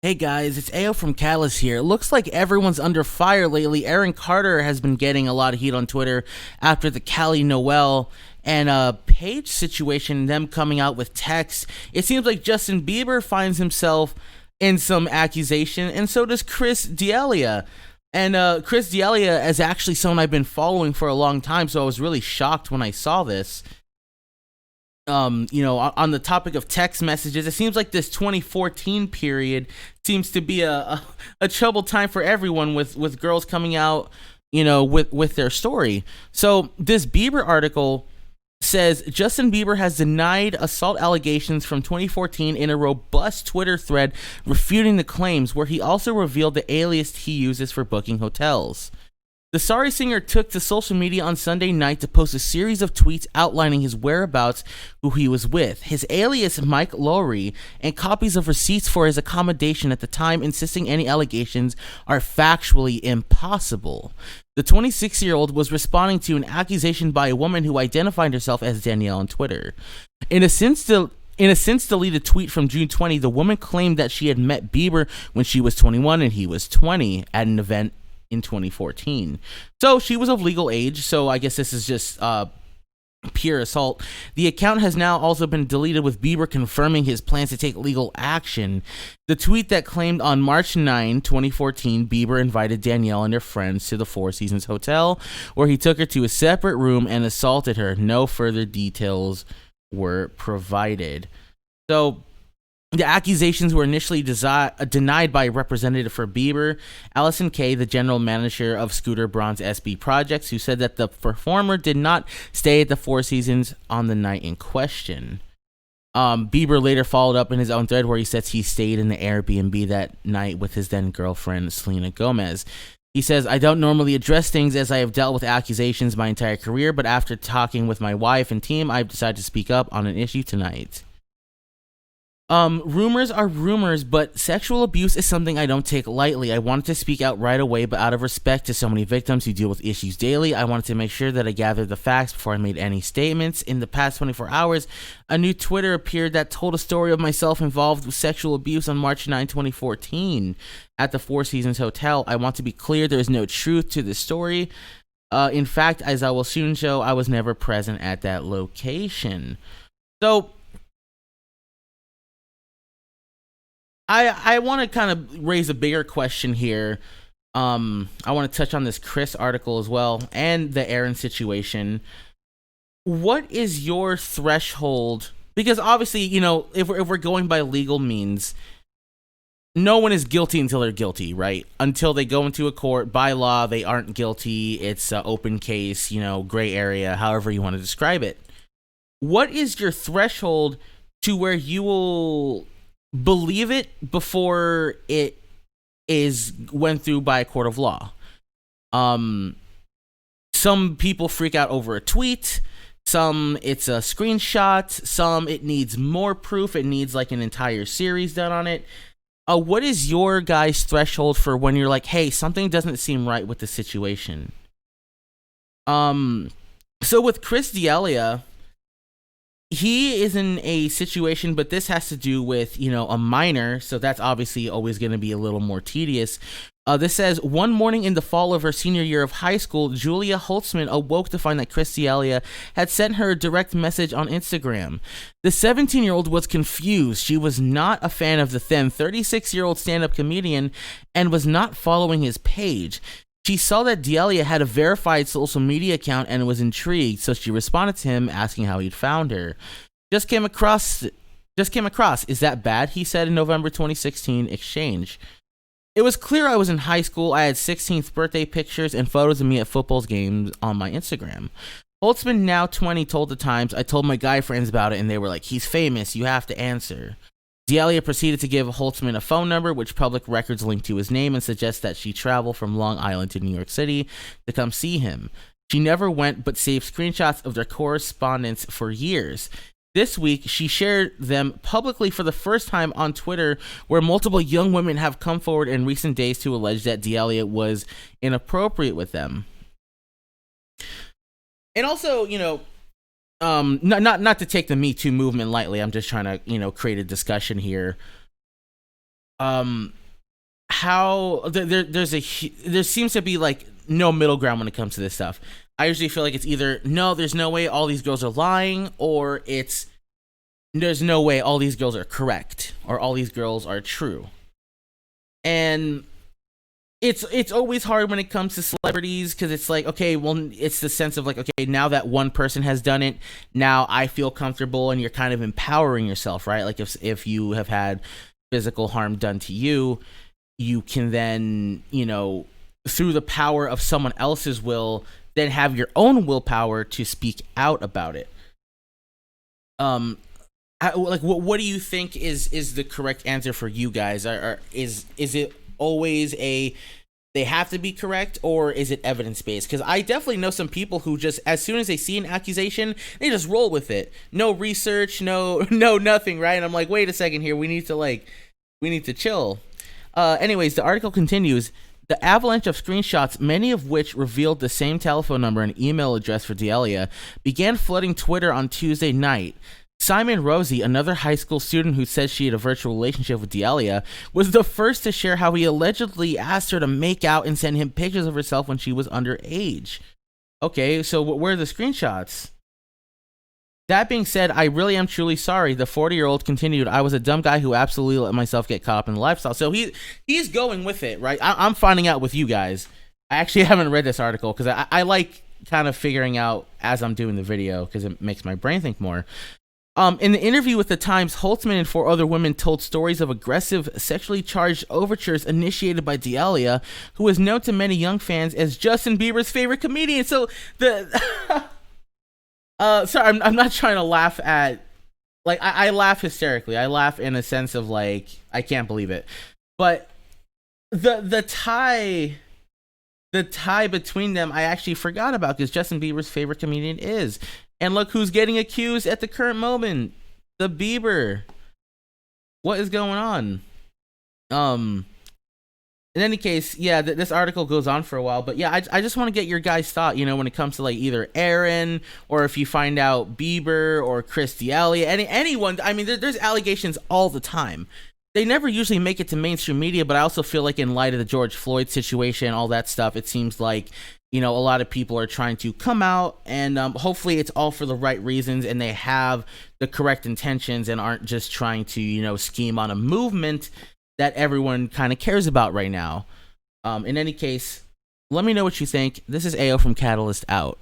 Hey guys, it's Ao from Callus here. It looks like everyone's under fire lately. Aaron Carter has been getting a lot of heat on Twitter after the Cali Noel and Page situation, them coming out with text. It seems like Justin Bieber finds himself in some accusation, and so does Chris D'Elia. And Chris D'Elia is actually someone I've been following for a long time, so I was really shocked when I saw this. On the topic of text messages, it seems like this 2014 period seems to be a troubled time for everyone with girls coming out, with their story. So this Bieber article says Justin Bieber has denied assault allegations from 2014 in a robust Twitter thread refuting the claims, where he also revealed the alias he uses for booking hotels. The sorry singer took to social media on Sunday night to post a series of tweets outlining his whereabouts, who he was with, his alias Mike Lowry, and copies of receipts for his accommodation at the time, insisting any allegations are factually impossible. The 26-year-old was responding to an accusation by a woman who identified herself as Danielle on Twitter. In a since deleted tweet from June 20, the woman claimed that she had met Bieber when she was 21 and he was 20 at an event in 2014. So she was of legal age, so I guess this is just pure assault. The account has now also been deleted, with Bieber confirming his plans to take legal action. The tweet that claimed on March 9, 2014, Bieber invited Danielle and her friends to the Four Seasons Hotel, where he took her to a separate room and assaulted her. No further details were provided. So the accusations were initially denied by a representative for Bieber, Allison Kay, the general manager of Scooter Braun's SB Projects, who said that the performer did not stay at the Four Seasons on the night in question. Bieber later followed up in his own thread where he says he stayed in the Airbnb that night with his then girlfriend, Selena Gomez. He says, "I don't normally address things as I have dealt with accusations my entire career, but after talking with my wife and team, I've decided to speak up on an issue tonight." Rumors are rumors, but sexual abuse is something I don't take lightly. I wanted to speak out right away, but out of respect to so many victims who deal with issues daily, I wanted to make sure that I gathered the facts before I made any statements. In the past 24 hours, a new Twitter appeared that told a story of myself involved with sexual abuse on March 9, 2014 at the Four Seasons Hotel. I want to be clear, there is no truth to this story. In fact, as I will soon show, I was never present at that location. So I want to kind of raise a bigger question here. I want to touch on this Chris article as well and the Aaron situation. What is your threshold? Because obviously, if we're going by legal means, no one is guilty until they're guilty, right? Until they go into a court, by law, they aren't guilty. It's an open case, gray area, however you want to describe it. What is your threshold to where you will believe it before it is went through by a court of law? Some people freak out over a tweet. Some it's a screenshot. Some it needs more proof. It needs like an entire series done on it. What is your guys' threshold for when you're like, hey, something doesn't seem right with the situation? So with Chris D'Elia, he is in a situation, but this has to do with, a minor, so that's obviously always going to be a little more tedious. This says, one morning in the fall of her senior year of high school, Julia Holtzman awoke to find that Chris D'Elia had sent her a direct message on Instagram. The 17-year-old was confused. She was not a fan of the then 36-year-old stand-up comedian and was not following his page. She saw that D'Elia had a verified social media account and was intrigued, so she responded to him asking how he'd found her. Just came across. Is that bad? He said in November 2016 exchange. It was clear I was in high school. I had 16th birthday pictures and photos of me at football games on my Instagram. Holtzman, now 20, told the Times, I told my guy friends about it and they were like, he's famous, you have to answer. D'Elia proceeded to give Holtzman a phone number, which public records linked to his name, and suggest that she travel from Long Island to New York City to come see him. She never went, but saved screenshots of their correspondence for years. This week, she shared them publicly for the first time on Twitter, where multiple young women have come forward in recent days to allege that D'Elia was inappropriate with them. And also, not to take the Me Too movement lightly. I'm just trying to, create a discussion here. um how there seems to be like no middle ground when it comes to this stuff. I usually feel like it's either no, there's no way all these girls are lying, or it's there's no way all these girls are correct or all these girls are true. And it's always hard when it comes to celebrities, because it's like, okay, well, it's the sense of like, okay, now that one person has done it, now I feel comfortable, and you're kind of empowering yourself, right? Like if you have had physical harm done to you, you can then, through the power of someone else's will, then have your own willpower to speak out about it. Like what do you think is the correct answer for you guys? Is it always they have to be correct, or is it evidence based? Because I definitely know some people who just, as soon as they see an accusation, they just roll with it. No research, no nothing, right? And I'm like, wait a second here, we need to chill. Anyways, the article continues. The avalanche of screenshots, many of which revealed the same telephone number and email address for D'Elia, began flooding Twitter on Tuesday night. Simon Rosie, another high school student who says she had a virtual relationship with D'Elia, was the first to share how he allegedly asked her to make out and send him pictures of herself when she was underage. Okay, so where are the screenshots? That being said, I really am truly sorry. The 40-year-old continued, I was a dumb guy who absolutely let myself get caught up in the lifestyle. So he's going with it, right? I'm finding out with you guys. I actually haven't read this article because I like kind of figuring out as I'm doing the video, because it makes my brain think more. In the interview with the Times, Holtzman and 4 other women told stories of aggressive, sexually charged overtures initiated by D'Elia, who is known to many young fans as Justin Bieber's favorite comedian. So the sorry, I'm not trying to laugh at, like, I laugh hysterically. I laugh in a sense of like, I can't believe it. But the tie between them, I actually forgot about, because Justin Bieber's favorite comedian is. And look who's getting accused at the current moment. The Bieber. What is going on? In any case, yeah, this article goes on for a while, but yeah, I just want to get your guys' thought, when it comes to like either Aaron, or if you find out Bieber or Chris D'Elia, anyone. I mean, there's allegations all the time. They never usually make it to mainstream media, but I also feel like in light of the George Floyd situation, all that stuff, it seems like, a lot of people are trying to come out, and hopefully it's all for the right reasons, and they have the correct intentions and aren't just trying to, scheme on a movement that everyone kind of cares about right now. In any case, let me know what you think. This is AO from Catalyst out.